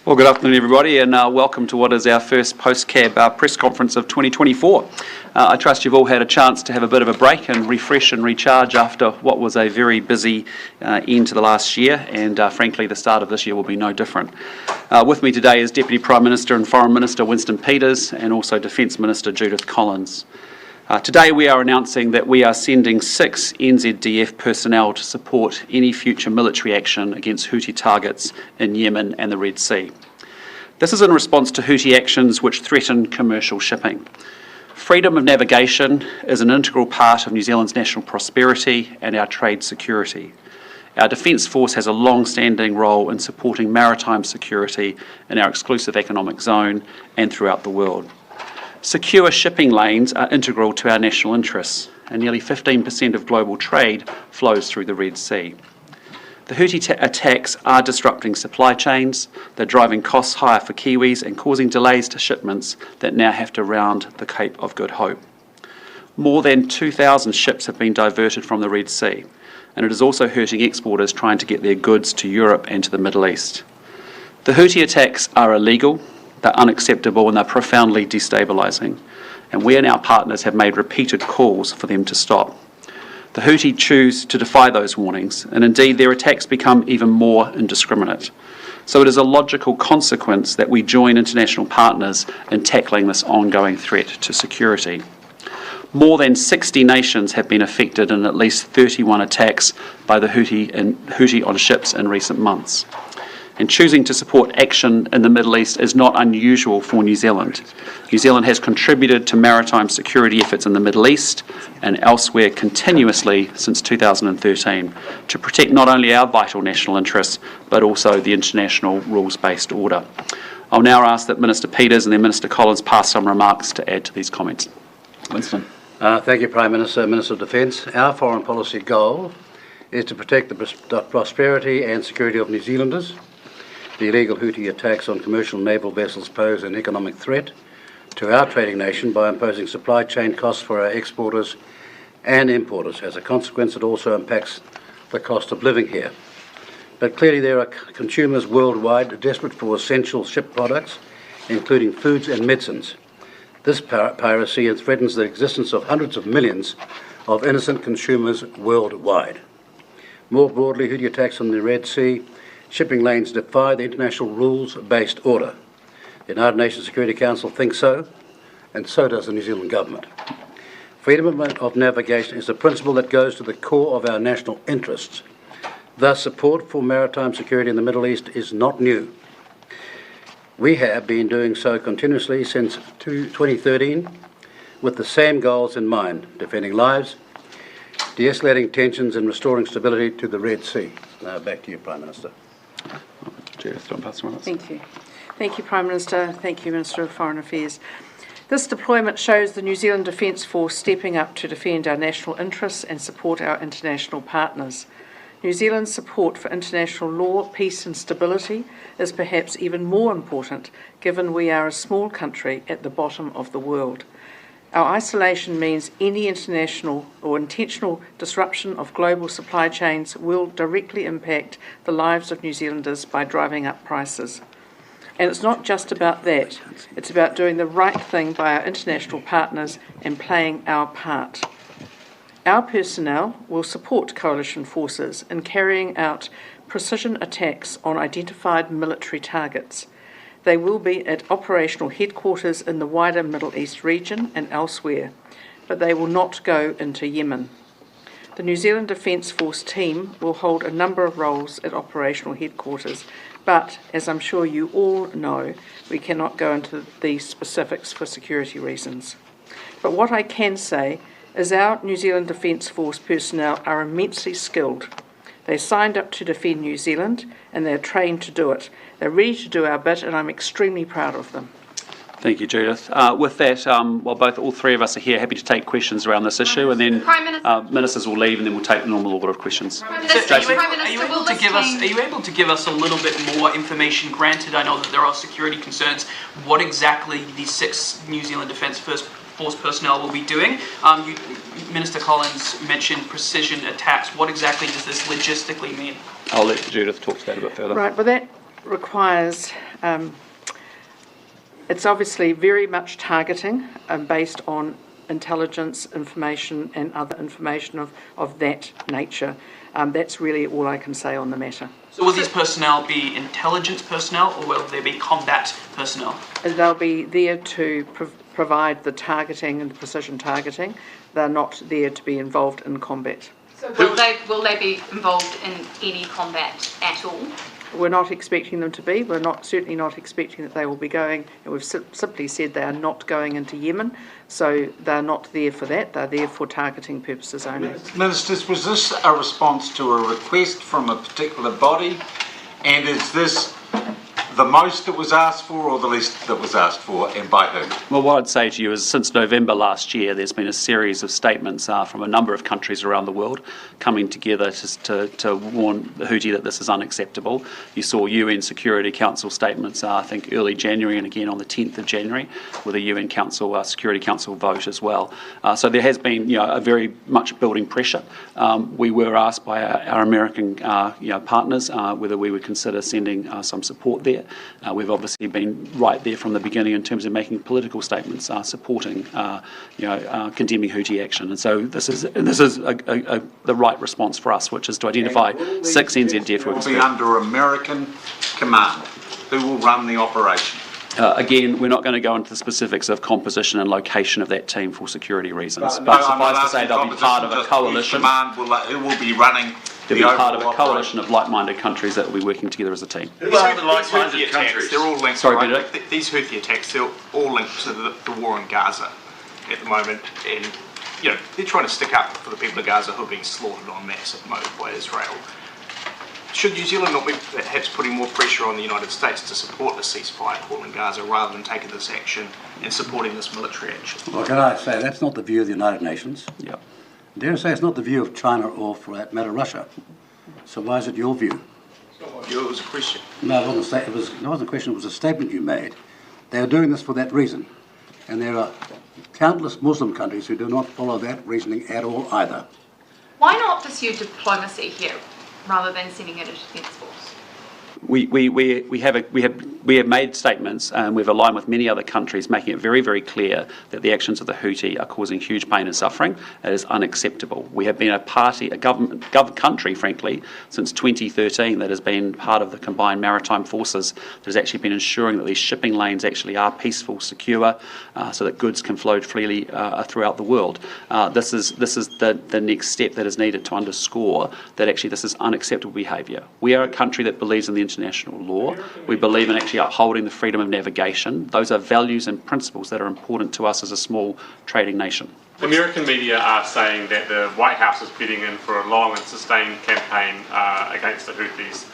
Well, good afternoon, everybody, and welcome to what is our first post-cab press conference of 2024. I trust you've all had a chance to have a bit of a break and refresh and recharge after what was a very busy end to the last year, and frankly, the start of this year will be no different. With me today is Deputy Prime Minister and Foreign Minister Winston Peters, and also Defence Minister Judith Collins. Today we are announcing that we are sending 6 NZDF personnel to support any future military action against Houthi targets in Yemen and the Red Sea. This is in response to Houthi actions which threaten commercial shipping. Freedom of navigation is an integral part of New Zealand's national prosperity and our trade security. Our Defence Force has a long-standing role in supporting maritime security in our exclusive economic zone and throughout the world. Secure shipping lanes are integral to our national interests, and nearly 15% of global trade flows through the Red Sea. The Houthi attacks are disrupting supply chains, they're driving costs higher for Kiwis and causing delays to shipments that now have to round the Cape of Good Hope. More than 2,000 ships have been diverted from the Red Sea, and it is also hurting exporters trying to get their goods to Europe and to the Middle East. The Houthi attacks are illegal, they're unacceptable, and they're profoundly destabilising, and we and our partners have made repeated calls for them to stop. The Houthi choose to defy those warnings, and indeed their attacks become even more indiscriminate. So it is a logical consequence that we join international partners in tackling this ongoing threat to security. More than 60 nations have been affected in at least 31 attacks by the Houthi on ships in recent months. And choosing to support action in the Middle East is not unusual for New Zealand. New Zealand has contributed to maritime security efforts in the Middle East and elsewhere continuously since 2013 to protect not only our vital national interests but also the international rules-based order. I'll now ask that Minister Peters and then Minister Collins pass some remarks to add to these comments. Winston. Thank you, Prime Minister, Minister of Defence. Our foreign policy goal is to protect the prosperity and security of New Zealanders. The illegal Houthi attacks on commercial naval vessels pose an economic threat to our trading nation by imposing supply chain costs for our exporters and importers. As a consequence, it also impacts the cost of living here. But clearly there are consumers worldwide desperate for essential ship products, including foods and medicines. This piracy threatens the existence of hundreds of millions of innocent consumers worldwide. More broadly, Houthi attacks on the Red Sea shipping lanes defy the international rules-based order. The United Nations Security Council thinks so, and so does the New Zealand Government. Freedom of navigation is a principle that goes to the core of our national interests. Thus, support for maritime security in the Middle East is not new. We have been doing so continuously since 2013 with the same goals in mind: defending lives, de-escalating tensions and restoring stability to the Red Sea. Now back to you, Prime Minister. Thank you. Thank you, Prime Minister. Thank you, Minister of Foreign Affairs. This deployment shows the New Zealand Defence Force stepping up to defend our national interests and support our international partners. New Zealand's support for international law, peace and stability is perhaps even more important given we are a small country at the bottom of the world. Our isolation means any international or intentional disruption of global supply chains will directly impact the lives of New Zealanders by driving up prices. And it's not just about that, it's about doing the right thing by our international partners and playing our part. Our personnel will support coalition forces in carrying out precision attacks on identified military targets. They will be at operational headquarters in the wider Middle East region and elsewhere, but they will not go into Yemen. The New Zealand Defence Force team will hold a number of roles at operational headquarters, but, as I'm sure you all know, we cannot go into these specifics for security reasons. But what I can say is our New Zealand Defence Force personnel are immensely skilled. They signed up to defend New Zealand and they're trained to do it. They're ready to do our bit and I'm extremely proud of them. Thank you, Judith. With that, all three of us are here, happy to take questions around this issue, and then ministers will leave and then we'll take the normal order of questions. Are you able to give us a little bit more information? Granted, I know that there are security concerns. What exactly these 6 New Zealand Defence Force personnel will be doing? Minister Collins mentioned precision attacks. What exactly does this logistically mean? I'll let Judith talk to that a bit further. Right, well that requires It's obviously very much targeting based on intelligence information and other information of that nature. That's really all I can say on the matter. So will these personnel be intelligence personnel, or will they be combat personnel? They'll be there to provide the targeting and the precision targeting. They're not there to be involved in combat. So will they be involved in any combat at all? We're not expecting them to be. We're certainly not expecting that they will be going. And we've simply said they are not going into Yemen, so they're not there for that. They're there for targeting purposes only. Ministers, was this a response to a request from a particular body? And is this the most that was asked for or the least that was asked for, and by whom? Well, what I'd say to you is since November last year, there's been a series of statements from a number of countries around the world coming together to warn the Houthi that this is unacceptable. You saw UN Security Council statements, I think, early January and again on the 10th of January with a UN Security Council vote as well. So there has been a very much building pressure. We were asked by our American partners whether we would consider sending some support there. We've obviously been right there from the beginning in terms of making political statements supporting, condemning Houthi action. And so this is the right response for us, which is to identify 6 NZDF workers. Will be under American command. Who will run the operation? Again, we're not going to go into the specifics of composition and location of that team for security reasons. But suffice to say, they'll be part of a coalition. Who will be running? They'll be part of a coalition of like-minded countries that will be working together as a team. Who are the like-minded countries? They're all linked. Sorry, right? Benedict? These Houthi attacks, they're all linked to the war in Gaza at the moment, and they're trying to stick up for the people of Gaza who are being slaughtered en masse at the moment by Israel. Should New Zealand not be perhaps putting more pressure on the United States to support the ceasefire call in Gaza rather than taking this action and supporting this military action? Well, can I say that's not the view of the United Nations? Yeah. Dare I say it's not the view of China or, for that matter, Russia. So why is it your view? It was a question. No, it wasn't a question, it was a statement you made. They are doing this for that reason. And there are countless Muslim countries who do not follow that reasoning at all either. Why not pursue diplomacy here rather than sending it a defence force? We have made statements, and we've aligned with many other countries, making it very, very clear that the actions of the Houthi are causing huge pain and suffering. It is unacceptable. We have been a country, frankly, since 2013 that has been part of the combined maritime forces that has actually been ensuring that these shipping lanes actually are peaceful, secure, so that goods can flow freely throughout the world. This is the next step that is needed to underscore that actually this is unacceptable behaviour. We are a country that believes in the international law. We believe in actually upholding the freedom of navigation. Those are values and principles that are important to us as a small trading nation. American media are saying that the White House is bidding in for a long and sustained campaign against the Houthis.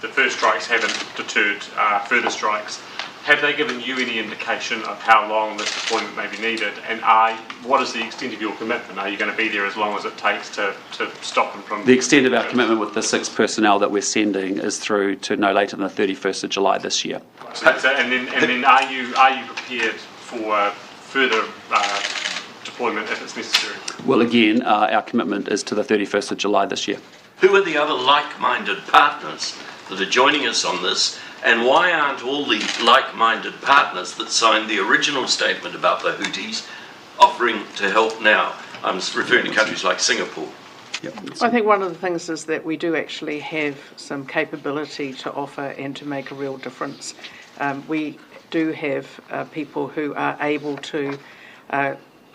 The first strikes haven't deterred further strikes. Have they given you any indication of how long this deployment may be needed? And what is the extent of your commitment? Are you going to be there as long as it takes to stop them from... The extent of our commitment with the 6 personnel that we're sending is through to no later than the 31st of July this year. And then are you prepared for further deployment if it's necessary? Well, again, our commitment is to the 31st of July this year. Who are the other like-minded partners that are joining us on this? And why aren't all the like-minded partners that signed the original statement about the Houthis offering to help now? I'm referring to countries like Singapore. Yep. I think one of the things is that we do actually have some capability to offer and to make a real difference. We do have people who are able to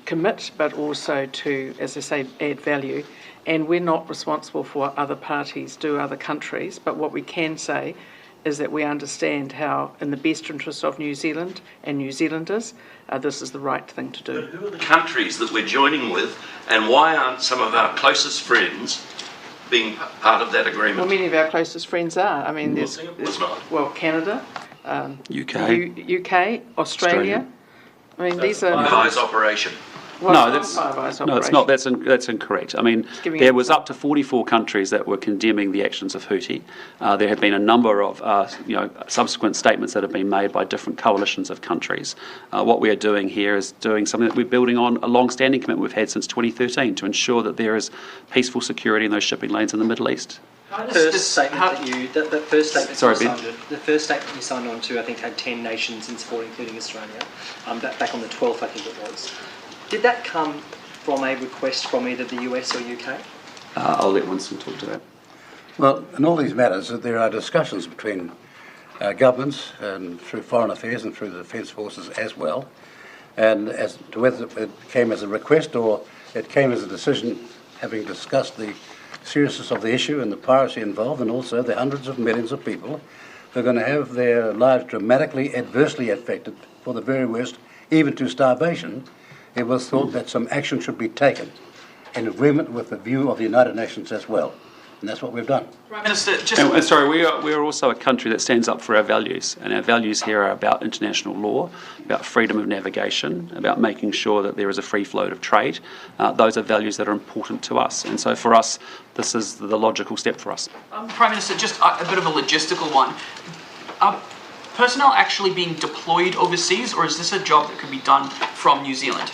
commit, but also to, as I say, add value. And we're not responsible for what other parties do, other countries, but what we can say is that we understand how, in the best interest of New Zealand and New Zealanders, this is the right thing to do. But who are the countries that we're joining with, and why aren't some of our closest friends being part of that agreement? Well, many of our closest friends are. I mean, there's Canada, UK, Australia. I mean, these are... Five Eyes operation. Well, No, it's not. That's incorrect. I mean, there was up to 44 countries that were condemning the actions of Houthi. There have been a number of subsequent statements that have been made by different coalitions of countries. What we are doing here is doing something that we're building on a long-standing commitment we've had since 2013 to ensure that there is peaceful security in those shipping lanes in the Middle East. First statement that first statement Sorry, you Ben. signed, the first statement you signed on to, I think, had 10 nations in support, including Australia. Back on the 12th, I think it was. Did that come from a request from either the US or UK? I'll let Winston talk to that. Well, in all these matters, there are discussions between governments and through Foreign Affairs and through the Defence Forces as well. And as to whether it came as a request or it came as a decision, having discussed the seriousness of the issue and the piracy involved, and also the hundreds of millions of people who are going to have their lives dramatically adversely affected, for the very worst, even to starvation, it was thought that some action should be taken in agreement with the view of the United Nations as well. And that's what we've done. Prime Minister, And sorry, we are also a country that stands up for our values, and our values here are about international law, about freedom of navigation, about making sure that there is a free flow of trade. Those are values that are important to us, and so for us, this is the logical step for us. Prime Minister, just a bit of a logistical one. Are personnel actually being deployed overseas, or is this a job that could be done from New Zealand?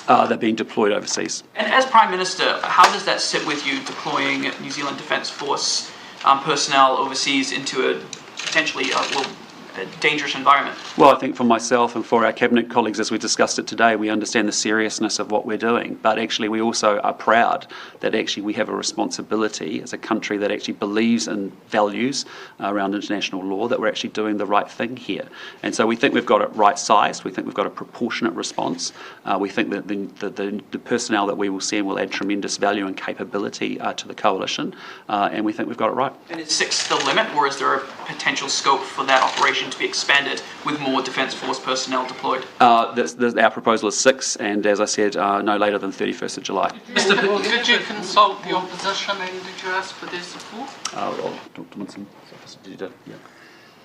They're being deployed overseas. And as Prime Minister, how does that sit with you, deploying New Zealand Defence Force personnel overseas into a potentially a dangerous environment? Well, I think for myself and for our Cabinet colleagues, as we discussed it today, we understand the seriousness of what we're doing. But actually, we also are proud that actually we have a responsibility as a country that actually believes in values around international law, that we're actually doing the right thing here. And so we think we've got it right sized. We think we've got a proportionate response. We think that the personnel that we will send will add tremendous value and capability to the coalition. And we think we've got it right. And is 6 the limit, or is there a potential scope for that operation to be expanded with more Defence Force personnel deployed? Our proposal is 6, and as I said, no later than 31st of July. Did you consult the opposition and did you ask for their support? I'll talk to Winston.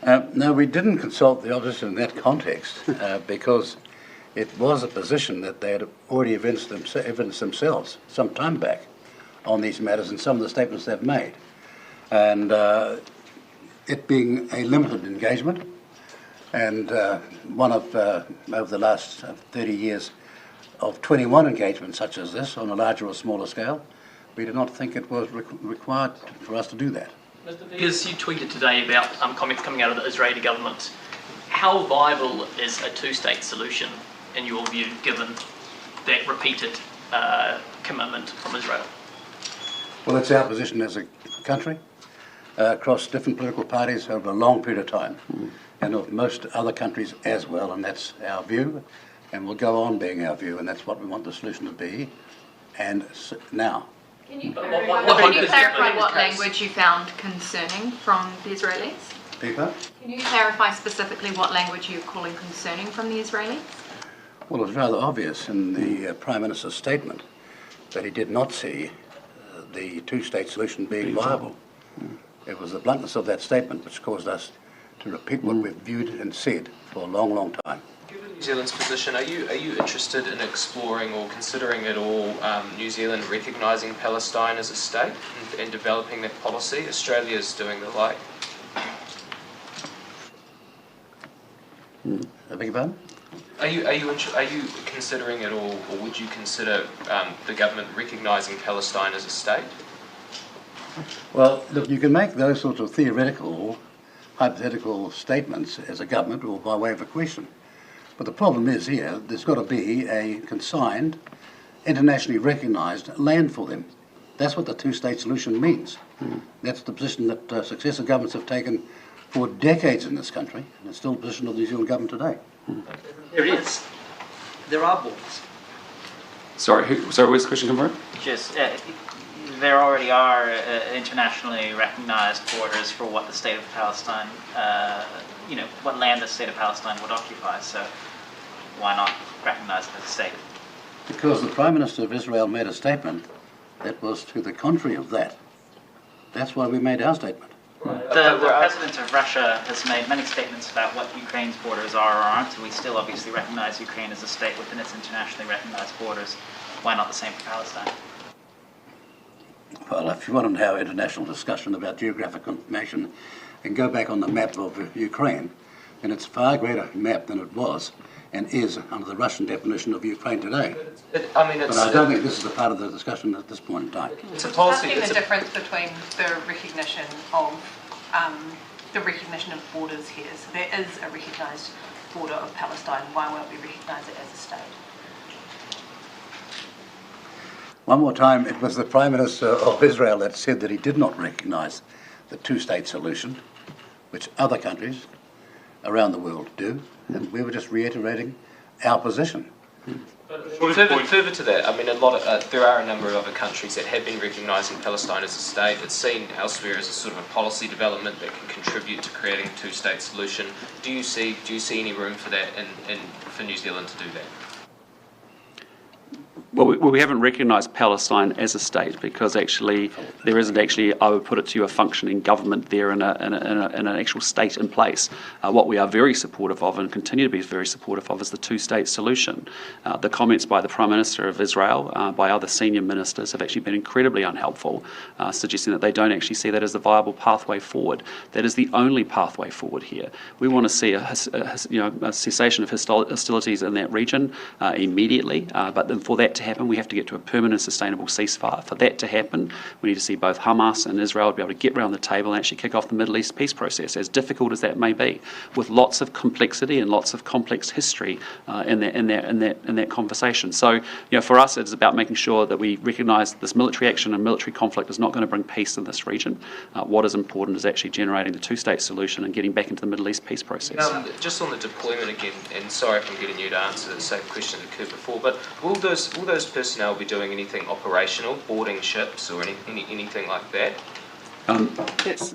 Yeah. No, we didn't consult the opposition in that context because it was a position that they had already evidenced themselves some time back on these matters and some of the statements they've made. And it being a limited engagement and one of, over the last 30 years, of 21 engagements such as this on a larger or smaller scale, we did not think it was required for us to do that. Mr. Vickers, you tweeted today about comments coming out of the Israeli government. How viable is a two-state solution, in your view, given that repeated commitment from Israel? Well, that's our position as a country, across different political parties over a long period of time, and of most other countries as well, and that's our view, and will go on being our view, and that's what we want the solution to be, and now. Can you clarify what language you found concerning from the Israelis? Peter? Can you clarify specifically what language you're calling concerning from the Israelis? Well, it was rather obvious in the Prime Minister's statement that he did not see the two-state solution being viable. It was the bluntness of that statement which caused us to repeat what we've viewed and said for a long, long time. Given New Zealand's position, are you interested in exploring or considering at all New Zealand recognising Palestine as a state and developing that policy? Australia's doing the like. I beg your pardon? Are you considering at all, or would you consider the government recognising Palestine as a state? Well, look, you can make those sorts of theoretical, hypothetical statements as a government or by way of a question. But the problem is here, there's got to be a consigned, internationally recognised land for them. That's what the two-state solution means. That's the position that successive governments have taken for decades in this country, and it's still the position of the New Zealand government today. There it is. There are borders. Sorry, where's the question come from? Just, there already are internationally recognized borders for what the state of Palestine, what land the state of Palestine would occupy, so why not recognize it as a state? Because the Prime Minister of Israel made a statement that was to the contrary of that. That's why we made our statement. The President of Russia has made many statements about what Ukraine's borders are or aren't, and we still obviously recognize Ukraine as a state within its internationally recognized borders. Why not the same for Palestine? Well, if you want to have international discussion about geographic information and go back on the map of Ukraine, then it's a far greater map than it was and is under the Russian definition of Ukraine today. But I don't think this is a part of the discussion at this point in time. It's a policy. Asking the difference between the recognition of borders here. So there is a recognised border of Palestine. Why won't we recognise it as a state? One more time, it was the Prime Minister of Israel that said that he did not recognise the two-state solution, which other countries around the world do, and we were just reiterating our position. Further to that, there are a number of other countries that have been recognising Palestine as a state. It's seen elsewhere as a sort of a policy development that can contribute to creating a two-state solution. Do you see any room for that for New Zealand to do that? Well, we haven't recognised Palestine as a state because actually there isn't actually, I would put it to you, a functioning government there and an actual state in place. What we are very supportive of and continue to be very supportive of is the two-state solution. The comments by the Prime Minister of Israel, by other senior ministers, have actually been incredibly unhelpful, suggesting that they don't actually see that as a viable pathway forward. That is the only pathway forward here. We want to see a cessation of hostilities in that region immediately, but then for that to happen, we have to get to a permanent, sustainable ceasefire. For that to happen, we need to see both Hamas and Israel be able to get around the table and actually kick off the Middle East peace process, as difficult as that may be, with lots of complexity and lots of complex history in that conversation. So, for us, it's about making sure that we recognise this military action and military conflict is not going to bring peace in this region. What is important is actually generating the two-state solution and getting back into the Middle East peace process. Just on the deployment again, and sorry if I'm getting you to answer the same question that occurred before, but will those personnel be doing anything operational, boarding ships or anything like that?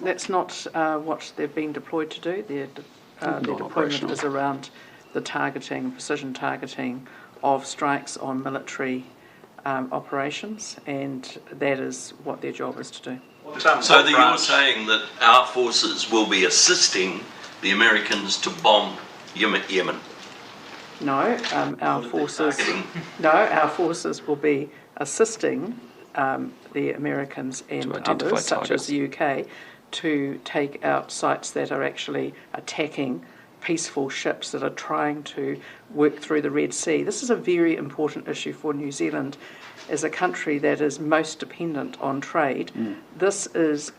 That's not what they've been deployed to do. Their deployment is around the precision targeting of strikes on military operations, and that is what their job is to do. So that you're saying that our forces will be assisting the Americans to bomb Yemen? No, our forces will be assisting the Americans and others, such as the UK, to take out sites that are actually attacking peaceful ships that are trying to work through the Red Sea. This is a very important issue for New Zealand as a country that is most dependent on trade. This is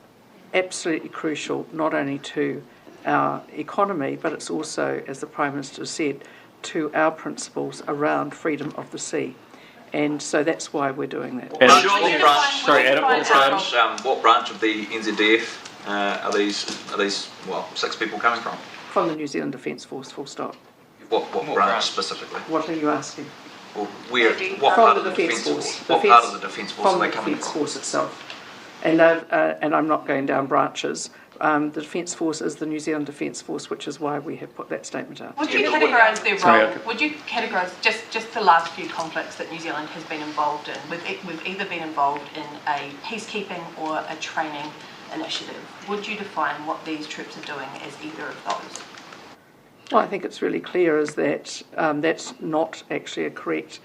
absolutely crucial not only to our economy, but it's also, as the Prime Minister said, to our principles around freedom of the sea. And so that's why we're doing that. What branch of the NZDF are these 6 people coming from? From the New Zealand Defence Force, full stop. What branch specifically? What are you asking? Well, what part of the Defence Force? What part of the Defence Force are they coming from? From the Defence Force itself. And I'm not going down branches. The Defence Force is the New Zealand Defence Force, which is why we have put that statement out. Would you categorise their role? Would you categorise just the last few conflicts that New Zealand has been involved in? We've either been involved in a peacekeeping or a training initiative. Would you define what these troops are doing as either of those? Well, I think it's really clear is that that's not actually a correct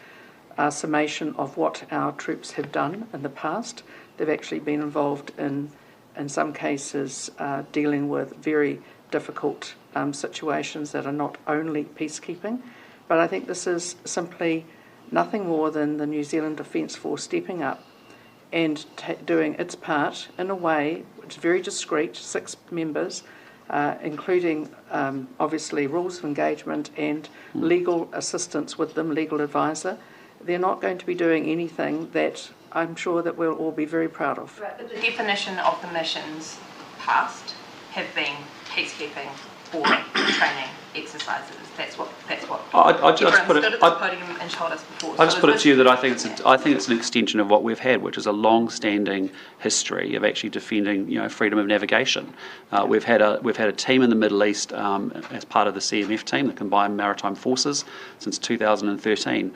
summation of what our troops have done in the past. They've actually been involved in some cases, dealing with very difficult situations that are not only peacekeeping. But I think this is simply nothing more than the New Zealand Defence Force stepping up and doing its part in a way which is very discreet, 6 members, including obviously rules of engagement and legal assistance with them, legal advisor. They're not going to be doing anything that I'm sure that we'll all be very proud of. The definition of the missions past have been peacekeeping or training exercises. That's what. I just put it. Stood at the podium and told us before. I just put it to you that I think it's an extension of what we've had, which is a long-standing history of actually defending, freedom of navigation. We've had a team in the Middle East as part of the CMF team, the Combined Maritime Forces, since 2013,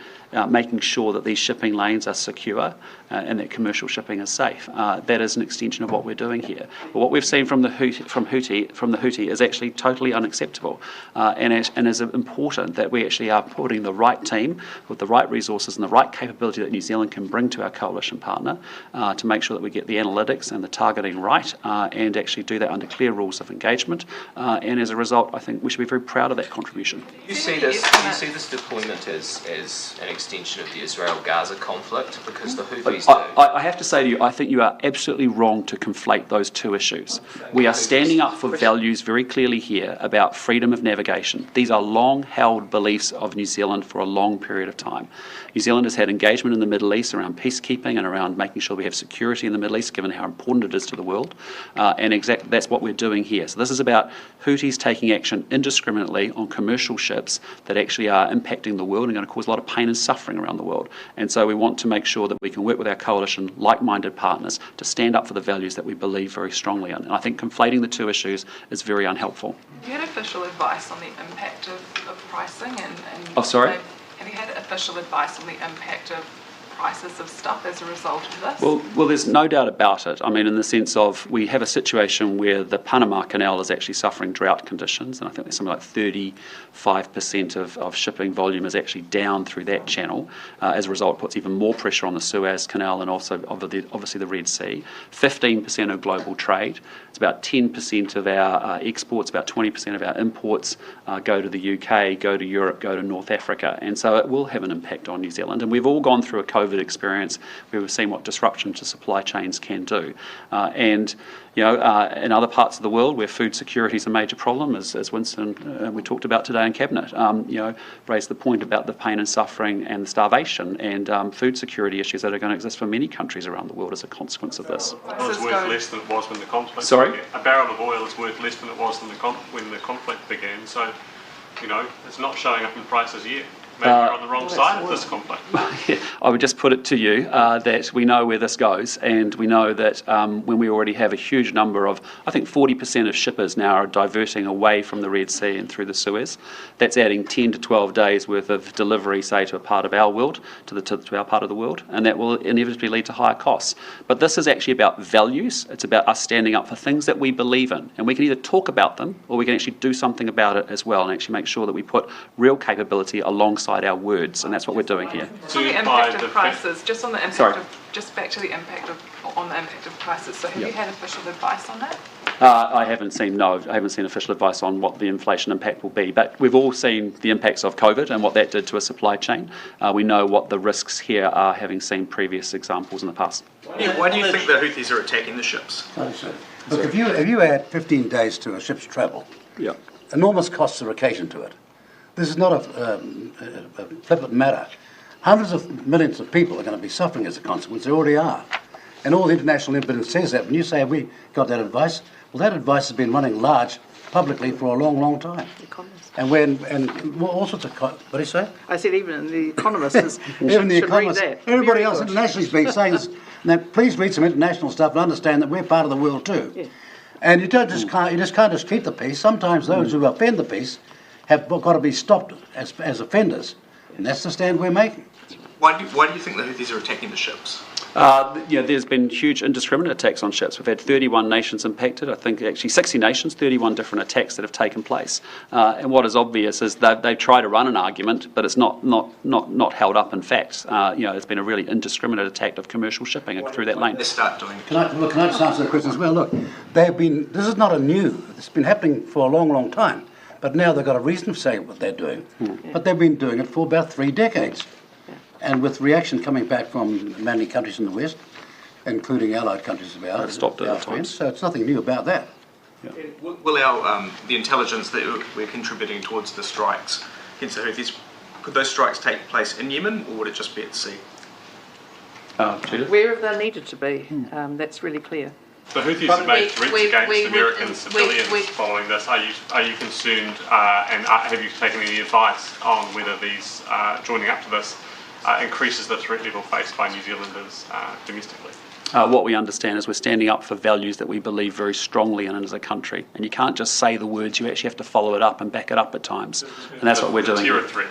making sure that these shipping lanes are secure and that commercial shipping is safe. That is an extension of what we're doing here. But what we've seen from the Houthi is actually totally unacceptable, and as important that we actually are putting the right team with the right resources and the right capability that New Zealand can bring to our coalition partner to make sure that we get the analytics and the targeting right and actually do that under clear rules of engagement. And as a result, I think we should be very proud of that contribution. You see this deployment as an extension of the Israel-Gaza conflict because the Houthis do? I have to say to you, I think you are absolutely wrong to conflate those two issues. We are standing up for values very clearly here about freedom of navigation. These are long-held beliefs of New Zealand for a long period of time. New Zealand has had engagement in the Middle East around peacekeeping and around making sure we have security in the Middle East, given how important it is to the world. And that's what we're doing here. So this is about Houthis taking action indiscriminately on commercial ships that actually are impacting the world and going to cause a lot of pain and suffering around the world. And so we want to make sure that we can work with our coalition, like-minded partners, to stand up for the values that we believe very strongly in. And I think conflating the two issues is very unhelpful. Have you had official advice on the impact of pricing? Sorry? Have you had official advice on the impact of prices of stuff as a result of this? Well, there's no doubt about it. I mean, in the sense of we have a situation where the Panama Canal is actually suffering drought conditions, and I think there's something like 35% of shipping volume is actually down through that channel. As a result, it puts even more pressure on the Suez Canal and also obviously the Red Sea. 15% of global trade. It's about 10% of our exports, about 20% of our imports go to the UK, go to Europe, go to North Africa, and so it will have an impact on New Zealand. And we've all gone through a COVID experience where we've seen what disruption to supply chains can do. And in other parts of the world where food security is a major problem, as Winston we talked about today in Cabinet, raised the point about the pain and suffering and the starvation and food security issues that are going to exist for many countries around the world as a consequence of this. Oil is worth less than it was when the conflict Sorry? began. A barrel of oil is worth less than it was when the conflict began. So, it's not showing up in prices yet. Maybe you're on the wrong side of this conflict. I would just put it to you that we know where this goes, and we know that when we already have a huge number of, I think 40% of shippers now are diverting away from the Red Sea and through the Suez. That's adding 10 to 12 days worth of delivery, say, to a part of our world, to our part of the world, and that will inevitably lead to higher costs. But this is actually about values. It's about us standing up for things that we believe in, and we can either talk about them or we can actually do something about it as well, and actually make sure that we put real capability alongside our words, and that's what we're doing here. On the impact of prices, just on the impact just back to the impact of prices. So have you had official advice on that? I haven't seen official advice on what the inflation impact will be, but we've all seen the impacts of COVID and what that did to a supply chain. We know what the risks here are, having seen previous examples in the past. Why do you think the Houthis are attacking the ships? Look, if you add 15 days to a ship's travel, enormous costs are occasioned to it. This is not a flippant matter. Hundreds of millions of people are going to be suffering as a consequence. They already are. And all the international evidence says that. When you say we got that advice, well, that advice has been running large publicly for a long, long time. And all sorts of... What do you say? I said even The Economist is... Even The Economist. Everybody else internationally has been saying this. Now, please read some international stuff and understand that we're part of the world too. Yeah. And you can't just keep the peace. Sometimes those who offend the peace have got to be stopped as offenders, and that's the stand we're making. Why do you think the Houthis are attacking the ships? There's been huge indiscriminate attacks on ships. We've had 31 nations impacted. I think actually 60 nations, 31 different attacks that have taken place. And what is obvious is they try to run an argument, but it's not held up in fact. It's been a really indiscriminate attack of commercial shipping through that lane. Can I just answer the question as well? Look, this is not new. It's been happening for a long, long time. But now they've got a reason for saying what they're doing. But they've been doing it for about 3 decades. And with reaction coming back from many countries in the West, including allied countries of ours, stopped it at times. So it's nothing new about that. Will the intelligence that we're contributing towards the strikes against the Houthis, could those strikes take place in Yemen, or would it just be at sea? Wherever they're needed to be. That's really clear. The Houthis have made threats against American civilians following this. Are you concerned and have you taken any advice on whether these joining up to this increases the threat level faced by New Zealanders domestically? What we understand is we're standing up for values that we believe very strongly in as a country. And you can't just say the words, you actually have to follow it up and back it up at times. And that's what we're doing. The terror threat,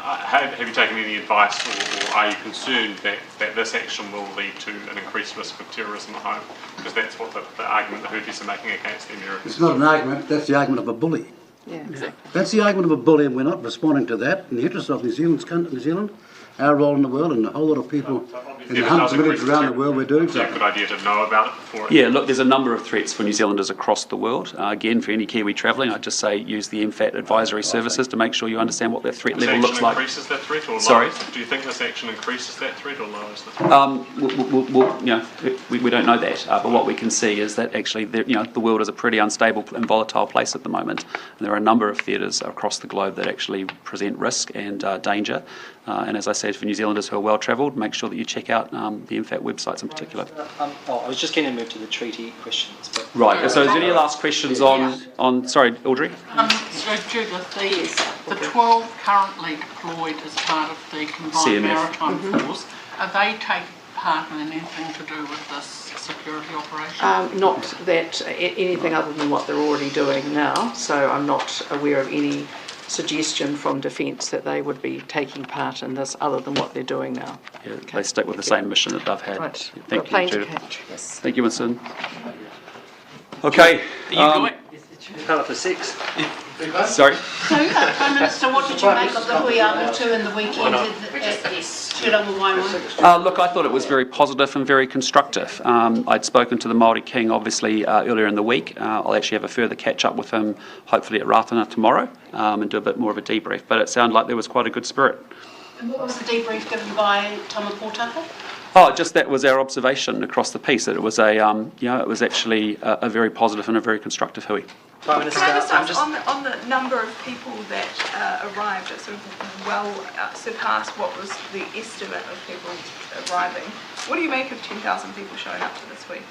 have you taken any advice or are you concerned that this action will lead to an increased risk of terrorism at home? Because that's what the argument the Houthis are making against the Americans. It's not an argument, that's the argument of a bully. Yeah, exactly. That's the argument of a bully, and we're not responding to that. In the interest of New Zealand, our role in the world, and a whole lot of people in the hundreds of millions around the world, we're doing It's a something. good idea to know about it before it... Yeah, look, there's a number of threats for New Zealanders across the world. Again, for any Kiwi travelling, I'd just say use the MFAT advisory services to make sure you understand what their threat level looks like. Increases that threat or lowers? Sorry? Do you think this action increases that threat or lowers it? We don't know that, but what we can see is that actually, the world is a pretty unstable and volatile place at the moment. And there are a number of theatres across the globe that actually present risk and danger. And as I said, for New Zealanders who are well travelled, make sure that you check out the MFAT websites in particular. I was just going to move to the treaty questions. But Right, so is there any last questions on sorry, Audrey? So Judith, the 12 currently deployed as part of the Combined CMF. Maritime Force, are they taking part in anything to do with this security operation? Not that anything other than what they're already doing now, so I'm not aware of any suggestion from Defence that they would be taking part in this other than what they're doing now. Yeah, they stick with the same mission that they've had. Right. Thank Plain you, to Judith. catch, yes. Thank you, Winston. Okay. Are you going? Part for 6. Sorry? So, Prime Minister, what did you make of the Hui Amotu in the weekend at Turango Waiwai? Look, I thought it was very positive and very constructive. I'd spoken to the Māori King, obviously, earlier in the week. I'll actually have a further catch-up with him, hopefully at Ratana tomorrow, and do a bit more of a debrief. But it sounded like there was quite a good spirit. And what was the debrief given by Tama Pōtaka? Oh, just that was our observation across the piece, that it was it was actually a very positive and a very constructive hui. Prime Minister, Can I just ask, on the number of people that arrived, it sort of well surpassed what was the estimate of people arriving. What do you make of 10,000 people showing up to this week?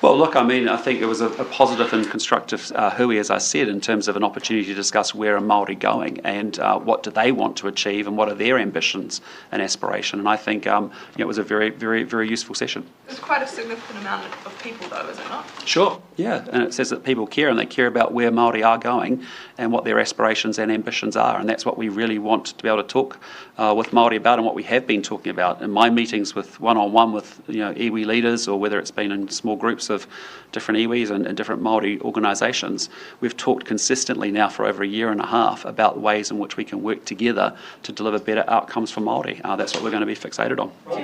Well, look, I mean, I think it was a positive and constructive hui, as I said, in terms of an opportunity to discuss where are Māori going and what do they want to achieve and what are their ambitions and aspiration. And I think it was a very, very, very useful session. It's quite a significant amount of people, though, is it not? Sure, yeah, and it says that people care and they care about where Māori are going and what their aspirations and ambitions are, and that's what we really want to be able to talk with Māori about and what we have been talking about. In my meetings with one-on-one with iwi leaders, or whether it's been in small groups of different iwis and different Māori organisations, we've talked consistently now for over a year and a half about ways in which we can work together to deliver better outcomes for Māori. That's what we're going to be fixated on. What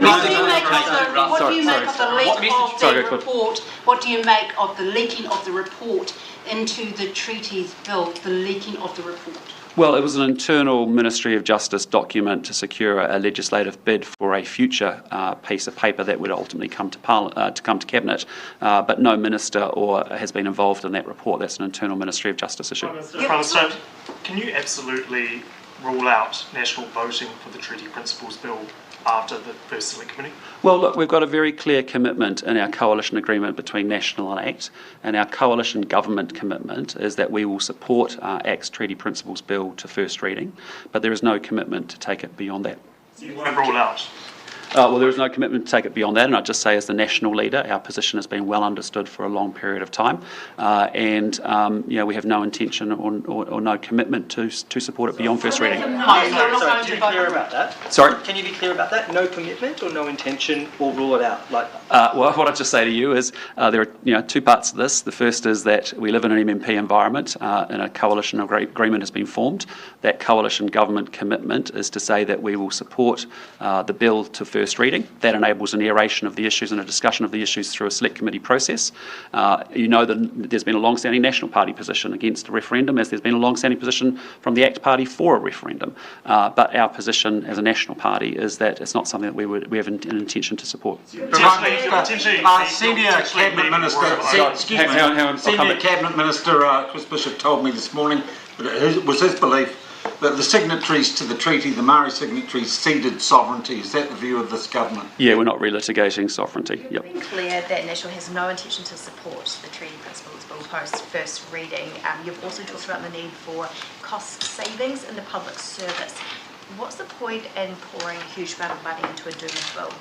do you make of the leak of the report? What do you make of the leaking of the report into the treaties bill, the leaking of the report? Well, it was an internal Ministry of Justice document to secure a legislative bid for a future piece of paper that would ultimately come to Cabinet, but no minister has been involved in that report. That's an internal Ministry of Justice issue. Prime Minister, can you absolutely rule out national voting for the Treaty Principles Bill after the first Select Committee? Well, look, we've got a very clear commitment in our coalition agreement between National and ACT, and our coalition government commitment is that we will support ACT's Treaty Principles Bill to first reading, but there is no commitment to take it beyond that. You won't rule out? Well, there is no commitment to take it beyond that, and I'd just say as the national leader, our position has been well understood for a long period of time, and we have no intention or no commitment to support it beyond first reading. Can you be clear about that? Sorry? Can you be clear about that? No commitment or no intention, or rule it out? Well, what I'd just say to you is there are two parts to this. The first is that we live in an MMP environment and a coalition agreement has been formed. That coalition government commitment is to say that we will support the bill to first reading. That enables an aeration of the issues and a discussion of the issues through a select committee process. You know that there's been a long-standing National Party position against a referendum, as there's been a long-standing position from the ACT Party for a referendum. But our position as a national party is that it's not something that we have an intention to support. Senior Cabinet Minister, Senior Cabinet Minister Chris Bishop told me this morning that it was his belief that the signatories to the treaty, the Maori signatories, ceded sovereignty. Is that the view of this government? Yeah, we're not relitigating sovereignty. Yep. It's clear that National has no intention to support the Treaty Principles Bill post first reading. You've also talked about the need for cost savings in the public service. What's the point in pouring a huge amount of money into a doomed bill?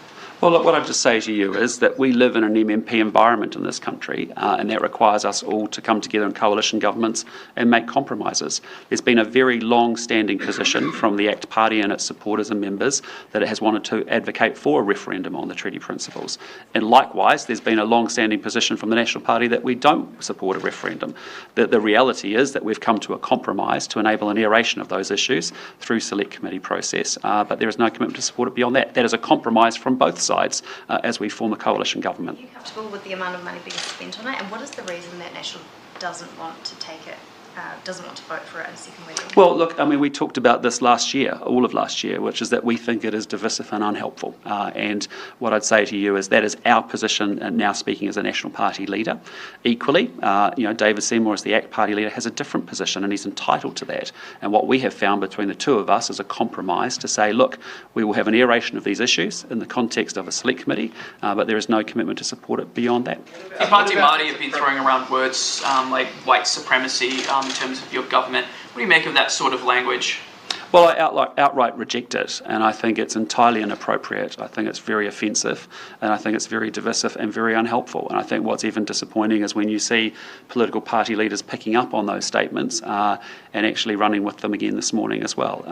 Well, look, what I'd just say to you is that we live in an MMP environment in this country, and that requires us all to come together in coalition governments and make compromises. There's been a very long-standing position from the ACT Party and its supporters and members that it has wanted to advocate for a referendum on the treaty principles. And likewise, there's been a long-standing position from the National Party that we don't support a referendum. The reality is that we've come to a compromise to enable an aeration of those issues through select committee process, but there is no commitment to support it beyond that. That is a compromise from both sides as we form a coalition government. Are you comfortable with the amount of money being spent on it, and what is the reason that National doesn't want to take it, doesn't want to vote for it in second reading? Well, look, I mean, we talked about this last year, all of last year, which is that we think it is divisive and unhelpful. And what I'd say to you is that is our position, now speaking as a National Party leader. Equally, David Seymour as the ACT Party leader has a different position, and he's entitled to that. And what we have found between the two of us is a compromise to say, look, we will have an aeration of these issues in the context of a select committee, but there is no commitment to support it beyond that. The Party Māori have been throwing around words like white supremacy in terms of your government. What do you make of that sort of language? Well, I outright reject it, and I think it's entirely inappropriate. I think it's very offensive, and I think it's very divisive and very unhelpful. And I think what's even disappointing is when you see political party leaders picking up on those statements and actually running with them again this morning as well.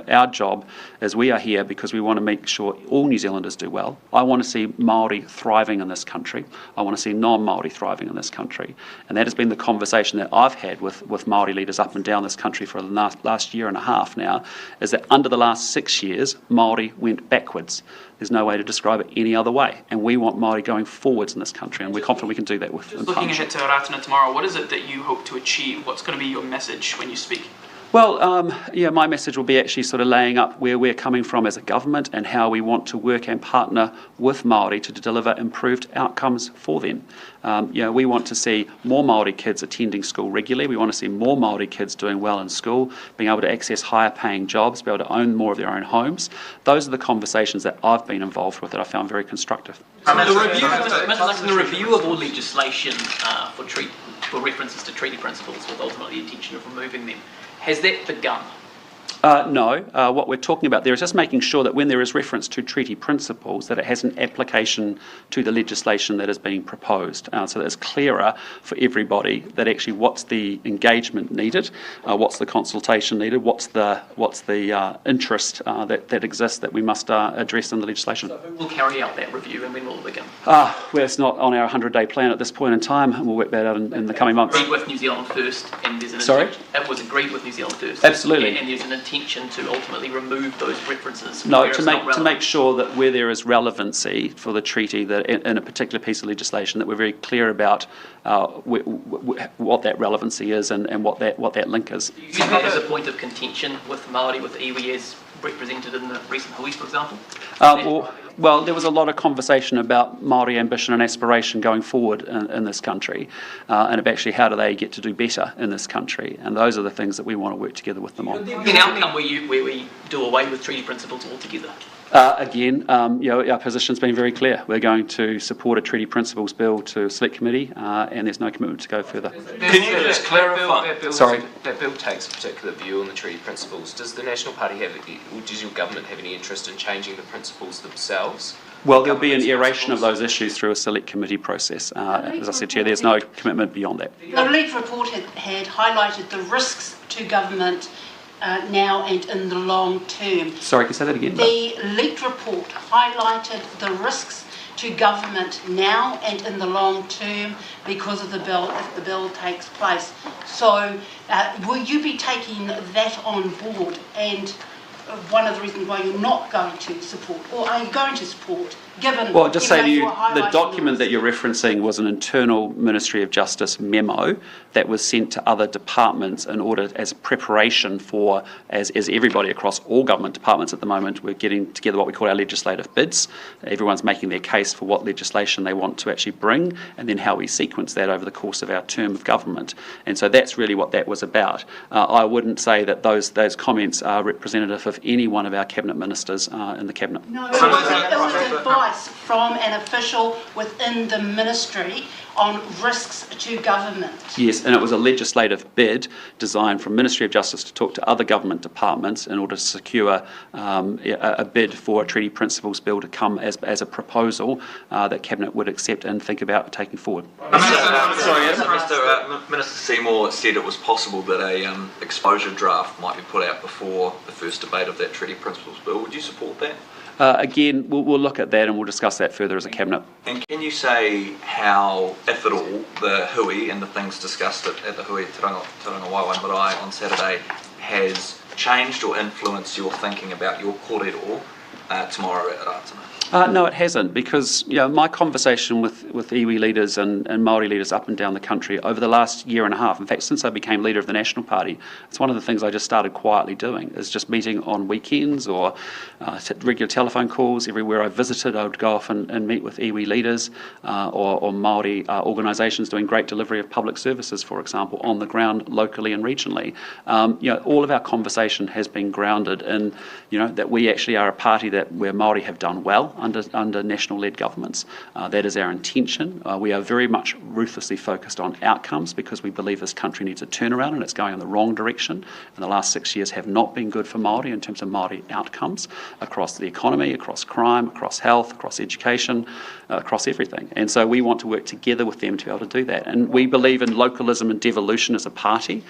Our job is we are here because we want to make sure all New Zealanders do well. I want to see Māori thriving in this country. I want to see non-Māori thriving in this country. And that has been the conversation that I've had with Māori leaders up and down this country for the last year and a half now, is that under the last 6 years, Māori went backwards. There's no way to describe it any other way. And we want Māori going forwards in this country, and we're confident we can do that with Just looking ahead to Ratana tomorrow, what is it that you hope to achieve? What's going to be your message when you speak? Well, my message will be actually sort of laying up where we're coming from as a government and how we want to work and partner with Māori to deliver improved outcomes for them. We want to see more Māori kids attending school regularly. We want to see more Māori kids doing well in school, being able to access higher paying jobs, be able to own more of their own homes. Those are the conversations that I've been involved with that I found very constructive. The review of all legislation for references to treaty principles with ultimately the intention of removing them, has that begun? No. What we're talking about there is just making sure that when there is reference to treaty principles, that it has an application to the legislation that is being proposed, so that it's clearer for everybody that actually what's the engagement needed, what's the consultation needed, what's the interest that exists that we must address in the legislation. So who will carry out that review and when will it begin? Well, it's not on our 100-day plan at this point in time, and we'll work that out in the coming months. Agreed with New Zealand First, and there's an Sorry? It was agreed with New Zealand First. Absolutely. And there's an intention to ultimately remove those references. No, to make sure that where there is relevancy for the treaty, that in a particular piece of legislation, that we're very clear about what that relevancy is and what that link is. Do you see that as a point of contention with Māori, with iwi as represented in the recent Hui, for example? Well, there was a lot of conversation about Māori ambition and aspiration going forward in this country, and of actually how do they get to do better in this country, and those are the things that we want to work together with them on. An outcome where we do away with treaty principles altogether? Again, our position's been very clear. We're going to support a treaty principles bill to select committee, and there's no commitment to go further. Can you just clarify? Sorry? That bill takes a particular view on the treaty principles. Does the National Party or does your government have any interest in changing the principles themselves? Well, there'll be an aeration of those issues through a select committee process. As I said to you, there's no commitment beyond that. The lead report had highlighted the risks to government now and in the long term. Sorry, can you say that again? The lead report highlighted the risks to government now and in the long term because of the bill, if the bill takes place. So will you be taking that on board, and one of the reasons why you're not going to support, or are you going to support, given... Well, just say to you, the document that you're referencing was an internal Ministry of Justice memo that was sent to other departments in order, as preparation for, as everybody across all government departments at the moment, we're getting together what we call our legislative bids. Everyone's making their case for what legislation they want to actually bring, and then how we sequence that over the course of our term of government. And so that's really what that was about. I wouldn't say that those comments are representative of any one of our cabinet ministers in the cabinet. No, it was advice from an official within the ministry on risks to government. Yes, and it was a legislative bid designed from Ministry of Justice to talk to other government departments in order to secure a bid for a Treaty Principles Bill to come as a proposal that Cabinet would accept and think about taking forward. Minister Seymour said it was possible that a exposure draft might be put out before the first debate of that Treaty Principles Bill. Would you support that? Again, we'll look at that and we'll discuss that further as a Cabinet. And can you say how, if at all, the hui and the things discussed at the hui Tauranga Waiwai Marae on Saturday has changed or influenced your thinking about your kōrero tomorrow at Ratana? No, it hasn't, because my conversation with iwi leaders and Māori leaders up and down the country over the last year and a half, in fact, since I became leader of the National Party, it's one of the things I just started quietly doing, is just meeting on weekends or regular telephone calls. Everywhere I visited, I would go off and meet with iwi leaders or Māori organisations doing great delivery of public services, for example, on the ground locally and regionally. All of our conversation has been grounded in that we actually are a party where Māori have done well under national-led governments. That is our intention. We are very much ruthlessly focused on outcomes because we believe this country needs a turnaround and it's going in the wrong direction. And the last 6 years have not been good for Māori in terms of Māori outcomes across the economy, across crime, across health, across education, across everything. And so we want to work together with them to be able to do that. And we believe in localism and devolution as a party.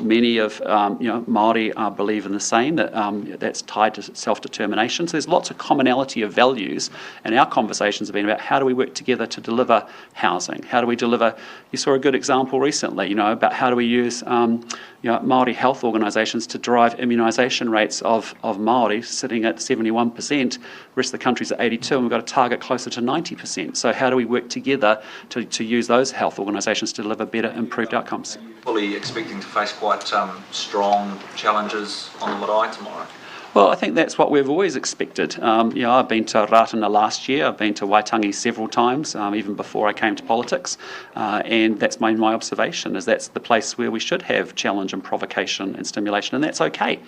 Many of Māori believe in the same, that's tied to self-determination. So there's lots of commonality of values, and our conversations have been about how do we work together to deliver housing? How do we deliver? You saw a good example recently, about how do we use Māori health organisations to drive immunisation rates of Māori sitting at 71%, the rest of the country's at 82%, and we've got a target closer to 90%. So how do we work together to use those health organisations to deliver better, improved outcomes? Fully expecting to face quite strong challenges on the marae tomorrow. Well, I think that's what we've always expected. I've been to Ratana last year, I've been to Waitangi several times, even before I came to politics, and that's my observation, is that's the place where we should have challenge and provocation and stimulation, and that's okay.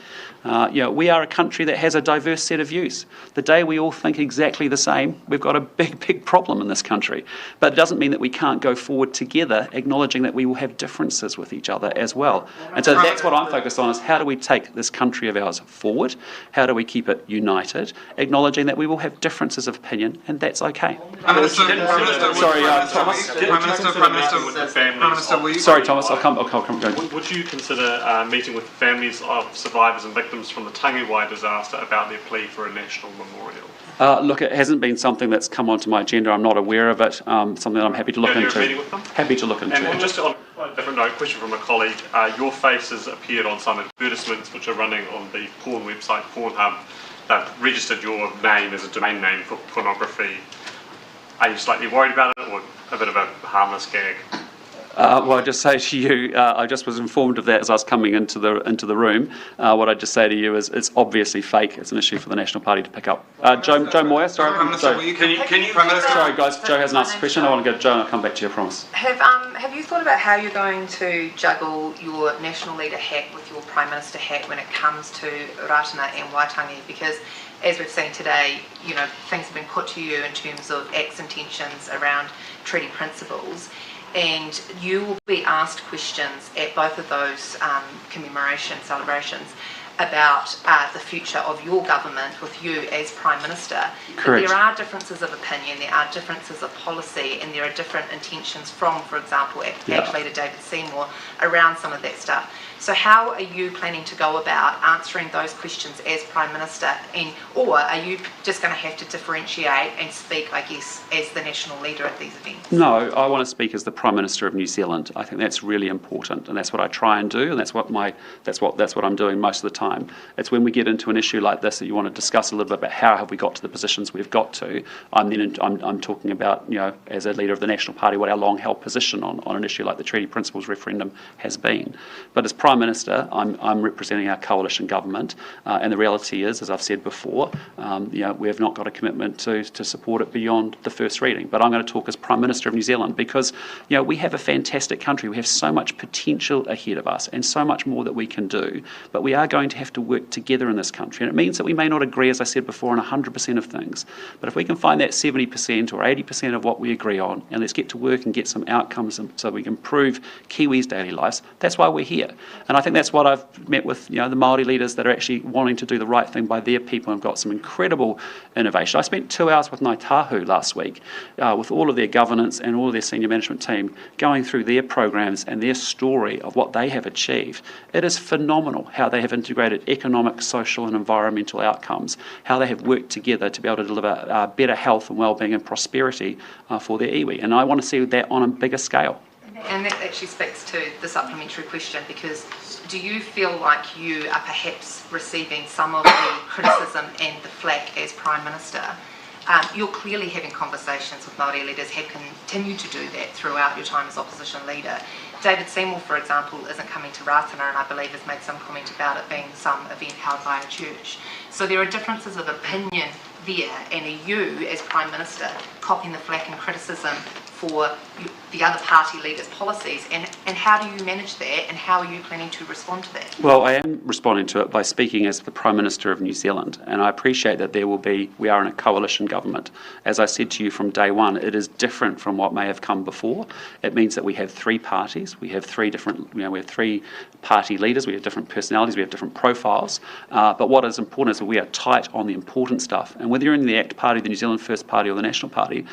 We are a country that has a diverse set of views. The day we all think exactly the same, we've got a big problem in this country. But it doesn't mean that we can't go forward together, acknowledging that we will have differences with each other as well. And so that's what I'm focused on, is how do we take this country of ours forward? How do we keep it united, acknowledging that we will have differences of opinion, and that's okay. Thomas. Sorry, Thomas, I'll come. Would you consider meeting with families of survivors and victims from the Tangiwai disaster about their plea for a national memorial? Look, it hasn't been something that's come onto my agenda. I'm not aware of it. Something that I'm happy to look into. Meeting with them? Happy to look into. And just on a different note, question from a colleague. Your face has appeared on some advertisements which are running on the porn website, Pornhub. They've registered your name as a domain name for pornography. Are you slightly worried about it, or a bit of a harmless gag? Well, I'll just say to you, I just was informed of that as I was coming into the room. What I'd just say to you is it's obviously fake. It's an issue for the National Party to pick up. Joe Moyer, sorry. Sorry, guys, Joe hasn't asked a question. I want to go to Joe and I'll come back to you, I promise. Have you thought about how you're going to juggle your national leader hat with your Prime Minister hat when it comes to Ratana and Waitangi? Because as we've seen today, things have been put to you in terms of acts and intentions around treaty principles. And you will be asked questions at both of those commemoration celebrations about the future of your government with you as Prime Minister. But there are differences of opinion, there are differences of policy, and there are different intentions from, for example, Act Leader David Seymour around some of that stuff. So how are you planning to go about answering those questions as Prime Minister, or are you just going to have to differentiate and speak, I guess, as the national leader at these events? No, I want to speak as the Prime Minister of New Zealand. I think that's really important, and that's what I try and do, and that's what I'm doing most of the time. It's when we get into an issue like this that you want to discuss a little bit about how have we got to the positions we've got to. I'm talking about, as a leader of the National Party, what our long-held position on an issue like the Treaty Principles referendum has been. But as Prime Minister, I'm representing our coalition government, and the reality is, as I've said before, we have not got a commitment to support it beyond the first reading. But I'm going to talk as Prime Minister of New Zealand because we have a fantastic country. We have so much potential ahead of us and so much more that we can do. But we are going to have to work together in this country, and it means that we may not agree, as I said before, on 100% of things. But if we can find that 70% or 80% of what we agree on, and let's get to work and get some outcomes so we can improve Kiwis' daily lives, that's why we're here. And I think that's what I've met with the Māori leaders that are actually wanting to do the right thing by their people and have got some incredible innovation. I spent 2 hours with Ngāi Tahu last week with all of their governance and all of their senior management team going through their programs and their story of what they have achieved. It is phenomenal how they have integrated economic, social and environmental outcomes, how they have worked together to be able to deliver better health and well-being and prosperity for their iwi. And I want to see that on a bigger scale. And that actually speaks to the supplementary question, because do you feel like you are perhaps receiving some of the criticism and the flack as Prime Minister? You're clearly having conversations with Māori leaders, have continued to do that throughout your time as opposition leader. David Seymour, for example, isn't coming to Ratana, and I believe has made some comment about it being some event held by a church. So there are differences of opinion there, and are you, as Prime Minister, copying the flack and criticism for the other party leaders' policies, and how do you manage that, and how are you planning to respond to that? Well, I am responding to it by speaking as the Prime Minister of New Zealand, and I appreciate that we are in a coalition government. As I said to you from day one, it is different from what may have come before. It means that we have three parties, we have three different, we have three party leaders, we have different personalities, we have different profiles, but what is important is that we are tight on the important stuff, and whether you're in the ACT Party, the New Zealand First Party or the National Party,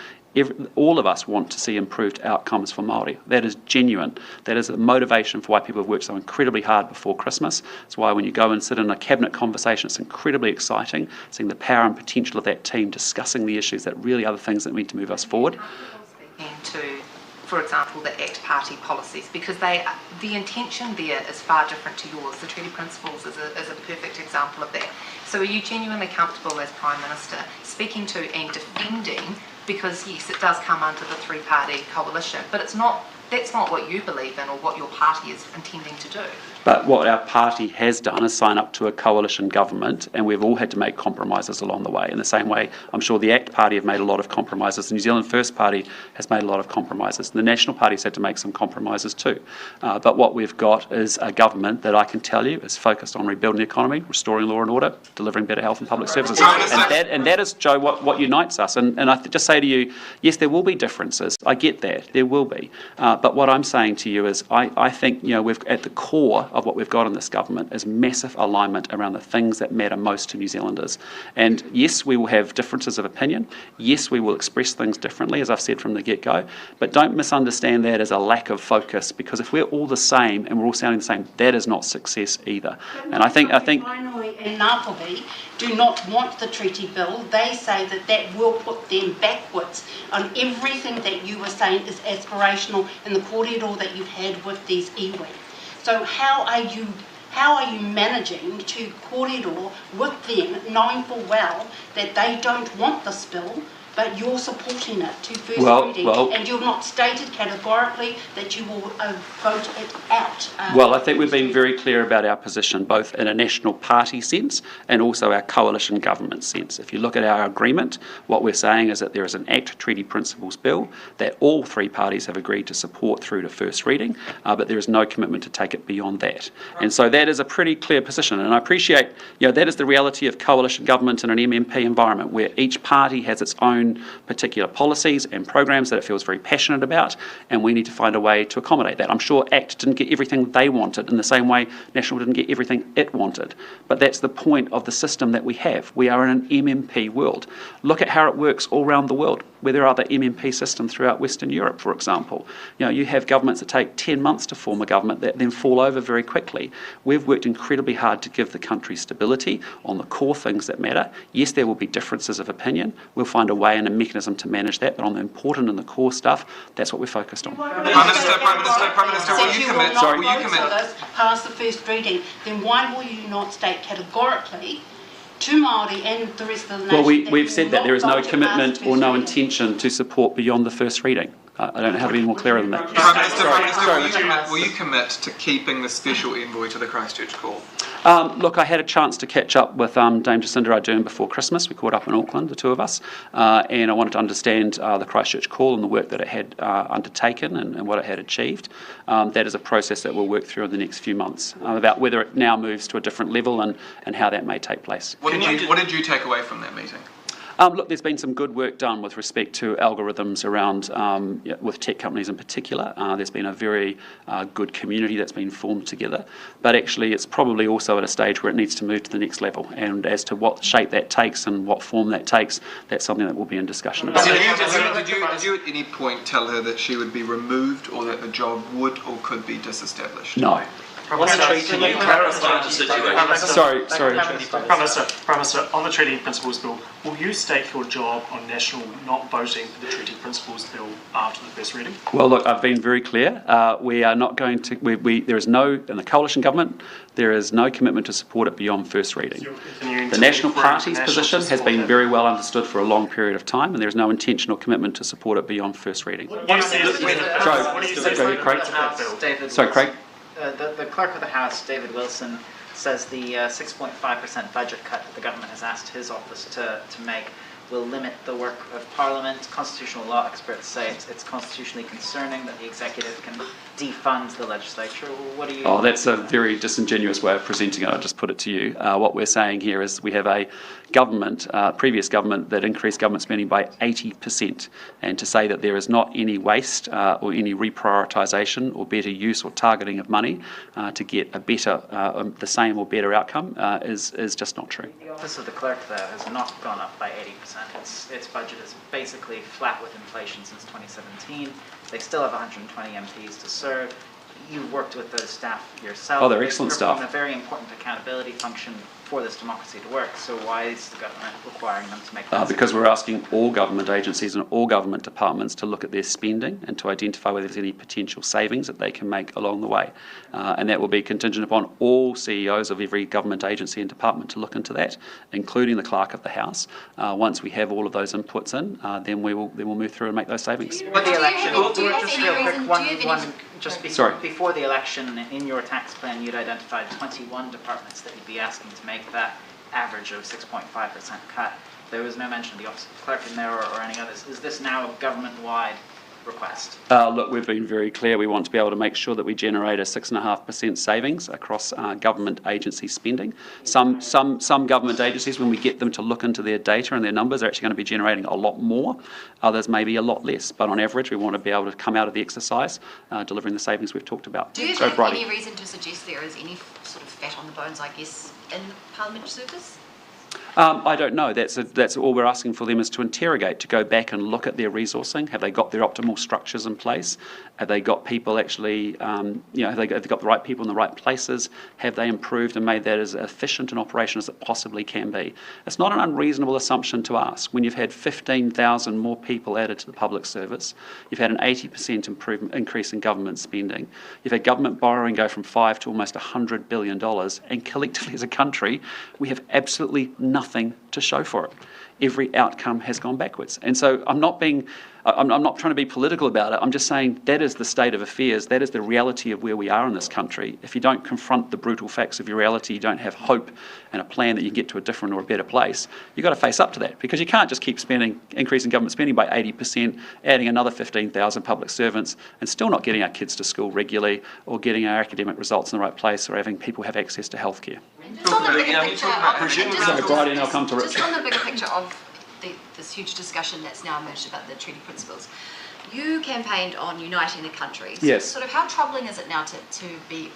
all of us want to see improved outcomes for Māori. That is genuine. That is a motivation for why people have worked so incredibly hard before Christmas. It's why when you go and sit in a cabinet conversation, it's incredibly exciting, seeing the power and potential of that team discussing the issues that really are the things that need to move us forward. To, for example, the ACT Party policies, because the intention there is far different to yours. The treaty principles is a perfect example of that. So are you genuinely comfortable as Prime Minister speaking to and defending, because yes, it does come under the three-party coalition, but that's not what you believe in or what your party is intending to do? But what our party has done is sign up to a coalition government, and we've all had to make compromises along the way. In the same way, I'm sure the ACT Party have made a lot of compromises. The New Zealand First Party has made a lot of compromises. The National Party's had to make some compromises too. But what we've got is a government that I can tell you is focused on rebuilding the economy, restoring law and order, delivering better health and public services. And that is, Joe, what unites us. And I just say to you, yes, there will be differences. I get that. There will be. But what I'm saying to you is I think we've at the core of what we've got in this government is massive alignment around the things that matter most to New Zealanders. And yes, we will have differences of opinion. Yes, we will express things differently, as I've said from the get-go. But don't misunderstand that as a lack of focus, because if we're all the same and we're all sounding the same, that is not success either. And I think Wainui and Ngāpuhi do not want the treaty bill. They say that will put them backwards on everything that you were saying is aspirational in the corridor that you've had with these iwi. So how are you managing to corridor with them, knowing full well that they don't want this bill, but you're supporting it to first reading, and you've not stated categorically that you will vote it out? Well, I think we've been very clear about our position, both in a national party sense and also our coalition government sense. If you look at our agreement, what we're saying is that there is an ACT Treaty Principles Bill that all three parties have agreed to support through to first reading, but there is no commitment to take it beyond that. And so that is a pretty clear position, and I appreciate that is the reality of coalition government in an MMP environment where each party has its own particular policies and programs that it feels very passionate about, and we need to find a way to accommodate that. I'm sure ACT didn't get everything they wanted in the same way National didn't get everything it wanted, but that's the point of the system that we have. We are in an MMP world. Look at how it works all around the world, where there are other MMP systems throughout Western Europe, for example. You have governments that take 10 months to form a government that then fall over very quickly. We've worked incredibly hard to give the country stability on the core things that matter. Yes, there will be differences of opinion. We'll find a way and a mechanism to manage that, but on the important and the core stuff, that's what we're focused on. Prime Minister, will you commit? Sorry, will you commit? This past the first reading, then why will you not state categorically to Māori and the rest of the nation? Well, we've said that there is no commitment or no intention to support beyond the first reading. I don't know how to be more clearer than that. Will you commit to keeping the special envoy to the Christchurch call? Look, I had a chance to catch up with Dame Jacinda Ardern before Christmas. We caught up in Auckland, the two of us, and I wanted to understand the Christchurch call and the work that it had undertaken and what it had achieved. That is a process that we'll work through in the next few months about whether it now moves to a different level and how that may take place. What did you take away from that meeting? Look, there's been some good work done with respect to algorithms around, with tech companies in particular. There's been a very good community that's been formed together, but actually it's probably also at a stage where it needs to move to the next level, and as to what shape that takes and what form that takes, that's something that will be in discussion about. Did you at any point tell her that she would be removed or that the job would or could be disestablished? No. Prime Minister, on the Treaty Principles Bill, will you stake your job on National not voting for the Treaty Principles Bill after the first reading? Well, look, I've been very clear. We are not going to. There is no, in the coalition government, there is no commitment to support it beyond first reading. The National Party's position has been very well understood for a long period of time, and there is no intentional commitment to support it beyond first reading. Sorry, Craig. The Clerk of the House, David Wilson, says the 6.5% budget cut that the government has asked his office to make will limit the work of Parliament. Constitutional law experts say it's constitutionally concerning that the executive can defund the legislature. What do you... Oh, that's a very disingenuous way of presenting it. I'll just put it to you. What we're saying here is we have a government, previous government, that increased government spending by 80%. And to say that there is not any waste or any reprioritisation or better use or targeting of money to get a better, the same or better outcome is just not true. The Office of the Clerk, though, has not gone up by 80%. Its budget is basically flat with inflation since 2017. They still have 120 MPs to serve. You've worked with those staff yourself. Oh, they're excellent staff. They're a very important accountability function for this democracy to work. So why is the government requiring them to make that? Because we're asking all government agencies and all government departments to look at their spending and to identify whether there's any potential savings that they can make along the way. And that will be contingent upon all CEOs of every government agency and department to look into that, including the Clerk of the House. Once we have all of those inputs in, then we'll move through and make those savings. With the election, before the election, in your tax plan, you'd identified 21 departments that you'd be asking to make that average of 6.5% cut. There was no mention of the Office of the Clerk in there or any others. Is this now a government-wide request? Look, we've been very clear. We want to be able to make sure that we generate a 6.5% savings across government agency spending. Some government agencies, when we get them to look into their data and their numbers, are actually going to be generating a lot more. Others maybe a lot less. But on average, we want to be able to come out of the exercise delivering the savings we've talked about. Do you have any reason to suggest there is any sort of fat on the bones, I guess, in the Parliamentary service? I don't know. That's all we're asking for them is to interrogate, to go back and look at their resourcing. Have they got their optimal structures in place? Have they got people actually, have they got the right people in the right places? Have they improved and made that as efficient an operation as it possibly can be? It's not an unreasonable assumption to ask. When you've had 15,000 more people added to the public service, you've had an 80% increase in government spending, you've had government borrowing go from $5 to almost $100 billion, and collectively as a country, we have absolutely nothing to show for it. Every outcome has gone backwards. And so I'm not trying to be political about it. I'm just saying that is the state of affairs. That is the reality of where we are in this country. If you don't confront the brutal facts of your reality, you don't have hope and a plan that you can get to a different or a better place, you've got to face up to that, because you can't just keep increasing government spending by 80%, adding another 15,000 public servants and still not getting our kids to school regularly or getting our academic results in the right place or having people have access to healthcare. Just on the bigger picture, I'll come to just on the bigger picture of this huge discussion that's now emerged about the treaty principles, you campaigned on uniting the country. So yes. Sort of how troubling is it now to be,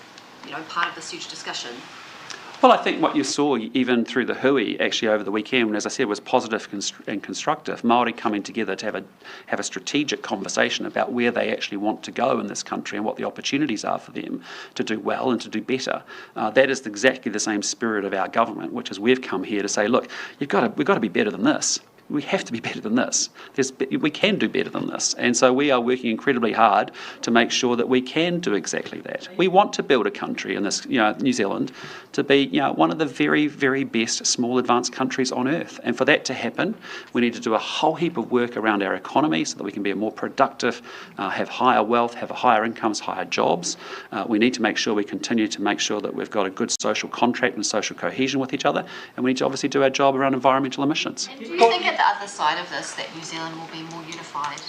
part of this huge discussion? Well, I think what you saw even through the hui actually over the weekend, as I said, was positive and constructive. Māori coming together to have a strategic conversation about where they actually want to go in this country and what the opportunities are for them to do well and to do better. That is exactly the same spirit of our government, which is we've come here to say, look, we've got to be better than this. we have to be better than this. We can do better than this. And so we are working incredibly hard to make sure that we can do exactly that. We want to build a country in this, New Zealand, to be, one of the very, very best small advanced countries on earth. And for that to happen, we need to do a whole heap of work around our economy so that we can be more productive, have higher wealth, have higher incomes, higher jobs. We need to make sure we continue to make sure that we've got a good social contract and social cohesion with each other. And we need to obviously do our job around environmental emissions. And do you think at the other side of this that New Zealand will be more unified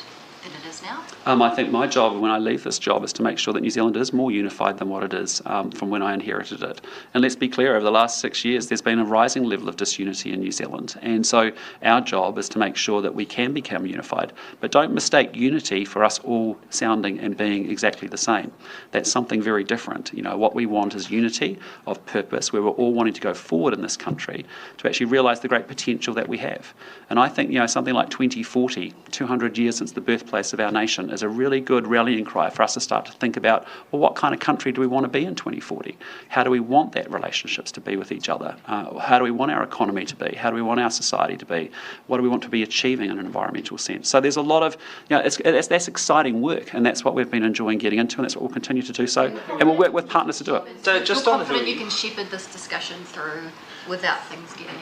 than it is now? I think my job when I leave this job is to make sure that New Zealand is more unified than what it is from when I inherited it. And let's be clear, over the last 6 years there's been a rising level of disunity in New Zealand. And so our job is to make sure that we can become unified. But don't mistake unity for us all sounding and being exactly the same. That's something very different. What we want is unity of purpose, where we're all wanting to go forward in this country to actually realise the great potential that we have. And I think something like 2040, 200 years since the birthplace of our nation, is a really good rallying cry for us to start to think about, well, what kind of country do we want to be in 2040? How do we want that relationships to be with each other? How do we want our economy to be? How do we want our society to be? What do we want to be achieving in an environmental sense? So there's a lot of, that's exciting work, and that's what we've been enjoying getting into, and that's what we'll continue to do so, and we'll work with partners to do it. So just on confident you can shepherd this discussion through without things getting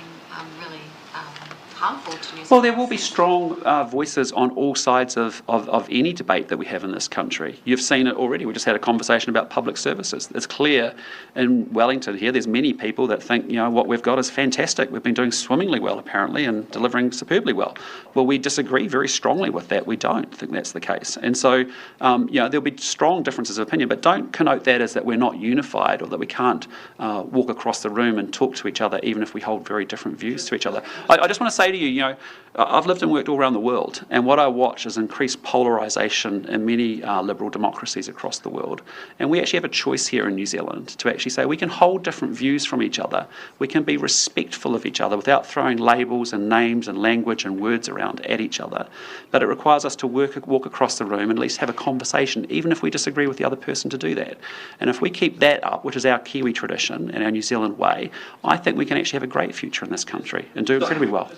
really harmful to New Zealand? Well, there will be strong voices on all sides of any debate that we have in this country. You've seen it already. We just had a conversation about public services. It's clear in Wellington here, there's many people that think, what we've got is fantastic. We've been doing swimmingly well, apparently, and delivering superbly well. Well, we disagree very strongly with that. We don't think that's the case. And so, there'll be strong differences of opinion, but don't connote that as that we're not unified or that we can't walk across the room and talk to each other, even if we hold very different views to each other. I just want to say to you, I've lived and worked all around the world, and what I watch is increased polarisation in many liberal democracies across the world. And we actually have a choice here in New Zealand to actually say we can hold different views from each other. We can be respectful of each other without throwing labels and names and language and words around at each other. But it requires us to walk across the room and at least have a conversation, even if we disagree with the other person, to do that. And if we keep that up, which is our Kiwi tradition and our New Zealand way, I think we can actually have a great future in this country and do incredibly well.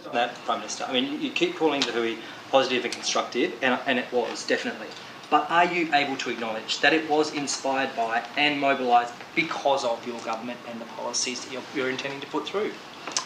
Prime Minister, you keep calling the Hui positive and constructive, and it was, definitely. But are you able to acknowledge that it was inspired by and mobilised because of your government and the policies that you're intending to put through?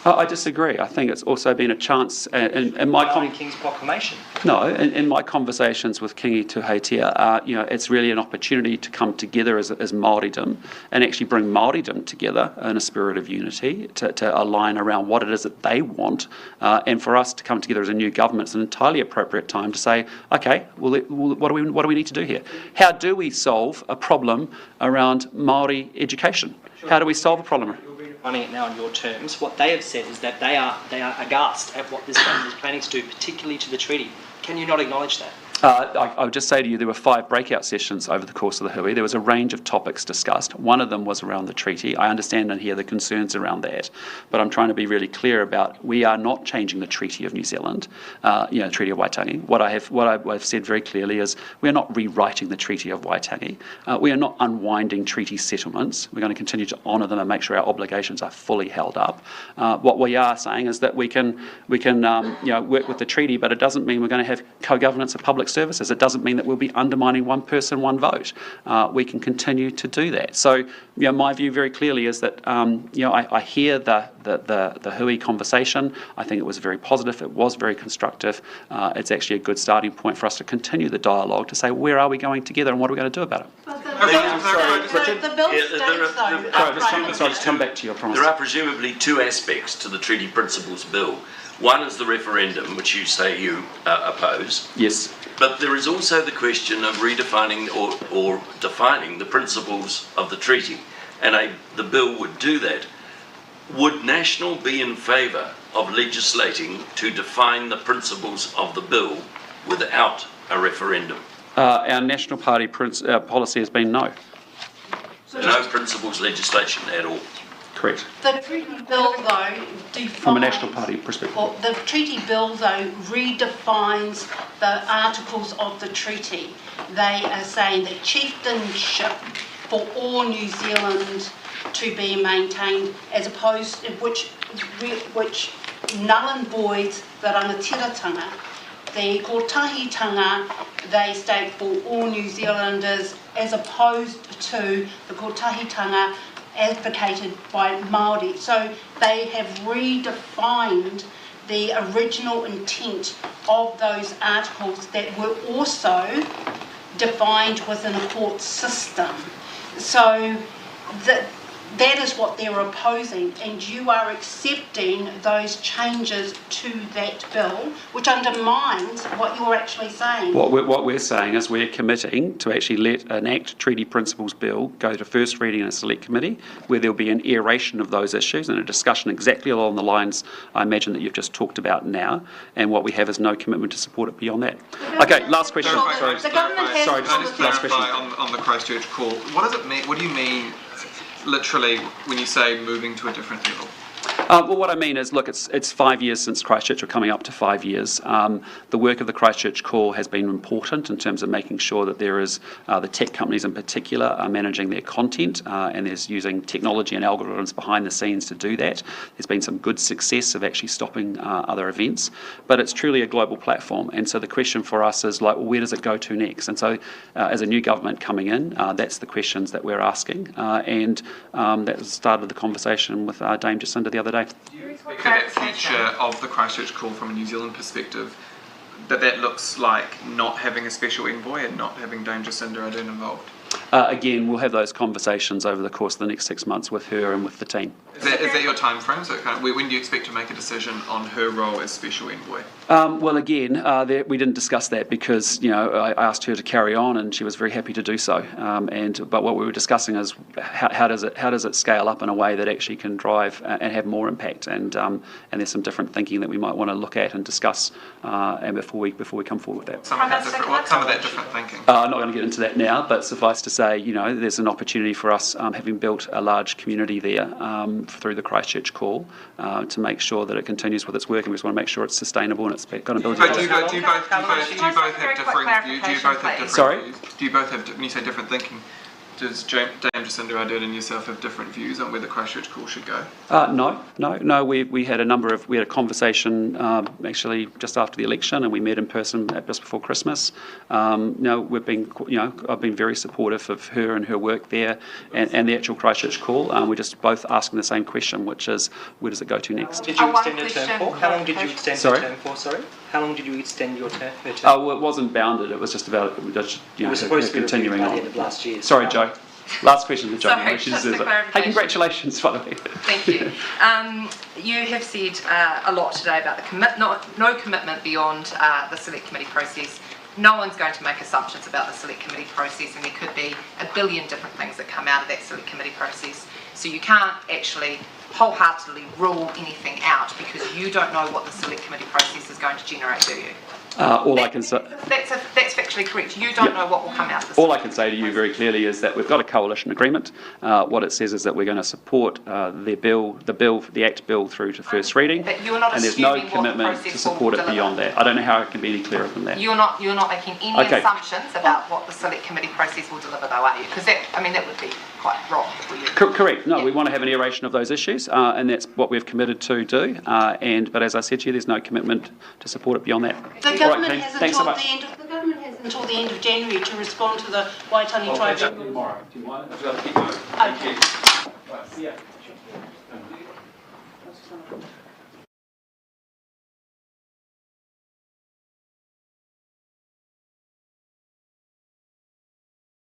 I disagree. I think it's also been a chance in my King's proclamation. No, in my conversations with Kingi Tuheitia, it's really an opportunity to come together as Māoridom and actually bring Māoridom together in a spirit of unity to align around what it is that they want, and for us to come together as a new government. It's an entirely appropriate time to say, okay, well, what do we need to do here? How do we solve a problem around Māori education? How do we solve a problem? Running it now on your terms, what they have said is that they are aghast at what this government is planning to do, particularly to the treaty. Can you not acknowledge that? I would just say to you, there were 5 breakout sessions over the course of the Hui. There was a range of topics discussed. One of them was around the treaty. I understand and hear the concerns around that, but I'm trying to be really clear about we are not changing the Treaty of New Zealand, Treaty of Waitangi. What I've said very clearly is we are not rewriting the Treaty of Waitangi. We are not unwinding treaty settlements. We're going to continue to honour them and make sure our obligations are fully held up. What we are saying is that we can work with the treaty, but it doesn't mean we're going to have co-governance of public services. It doesn't mean that we'll be undermining one person, one vote. We can continue to do that. So, my view very clearly is that, I hear the Hui conversation. I think it was very positive. It was very constructive. It's actually a good starting point for us to continue the dialogue to say, where are we going together and what are we going to do about it? The bill states, Sorry, just come back to your promise. There are presumably 2 aspects to the Treaty Principles Bill. One is the referendum, which you say you oppose. Yes. But there is also the question of redefining or defining the principles of the treaty, and the bill would do that. Would National be in favour of legislating to define the principles of the bill without a referendum? Our National Party policy has been no. No principles legislation at all. Correct. The treaty bill, though, defines... From a National Party perspective. Well, the treaty bill, though, redefines the articles of the treaty. They are saying that chieftainship for all New Zealand to be maintained, as opposed to which null and void the rangatiratanga. The kotahitanga, they state for all New Zealanders, as opposed to the kotahitanga advocated by Māori. So they have redefined the original intent of those articles that were also defined within a court system. So that is what they're opposing, and you are accepting those changes to that bill, which undermines what you're actually saying. What we're saying is we're committing to actually let an Act Treaty Principles Bill go to first reading in a select committee, where there'll be an aeration of those issues and a discussion exactly along the lines I imagine that you've just talked about now, and what we have is no commitment to support it beyond that. Okay, last question. Sorry, the government has sorry, just last question. On the Christchurch call, what does it mean? What do you mean, literally, when you say moving to a different level? Well, what I mean is, look, it's 5 years since Christchurch, or coming up to 5 years. The work of the Christchurch Call has been important in terms of making sure that there is, the tech companies in particular are managing their content, and there's using technology and algorithms behind the scenes to do that. There's been some good success of actually stopping other events, but it's truly a global platform. And so the question for us is, like, well, where does it go to next? And so as a new government coming in, that's the questions that we're asking. And that started the conversation with Dame Jacinda the other day. Do you expect that future of the Christchurch Call from a New Zealand perspective, that looks like not having a special envoy and not having Dame Jacinda Ardern involved? Again, we'll have those conversations over the course of the next 6 months with her and with the team. Is that your time frame? So when do you expect to make a decision on her role as special envoy? Well, again, we didn't discuss that because, I asked her to carry on, and she was very happy to do so. But what we were discussing is how does it scale up in a way that actually can drive and have more impact? And there's some different thinking that we might want to look at and discuss, and before we come forward with that. What's some of that different thinking? I'm not going to get into that now, but suffice to say, there's an opportunity for us, having built a large community there through the Christchurch Call, to make sure that it continues with its work, and we just want to make sure it's sustainable and it's got ability. Do you both have different views? Sorry? Do you both have, when you say different thinking, does Dame Jacinda Ardern and yourself have different views on where the Christchurch Call should go? No. We had a conversation actually just after the election, and we met in person just before Christmas. I've been very supportive of her and her work there, and the actual Christchurch Call. We're just both asking the same question, which is, where does it go to next? Did you extend her term for? How long did you extend her term for? Sorry. How long did you extend her term? Well, it wasn't bounded. It was just about it was supposed to be continuing on. By the end of last year. Sorry, Joe. Last question to Joe. Sorry, just a clarification. Hey, congratulations, by the way. Thank you. You have said a lot today about the no commitment beyond the select committee process. No one's going to make assumptions about the select committee process, and there could be a billion different things that come out of that select committee process. So you can't actually wholeheartedly rule anything out because you don't know what the select committee process is going to generate, do you? All I can say. That's factually correct. You don't know what will come out of this. All I can say to you very clearly is that we've got a coalition agreement. What it says is that we're going to support the Act bill through to first reading, and there's no commitment to support it beyond that. I don't know how it can be any clearer than that. You're not making any assumptions about what the select committee process will deliver, though, are you? Because that would be quite wrong for you. Correct. No, we want to have an aeration of those issues, and that's what we've committed to do. But as I said to you, there's no commitment to support it beyond that. The government has until the end of January to respond to the Waitangi Tribunal. Tomorrow. Do you mind? I've got to keep going. Thank you. Right, see ya.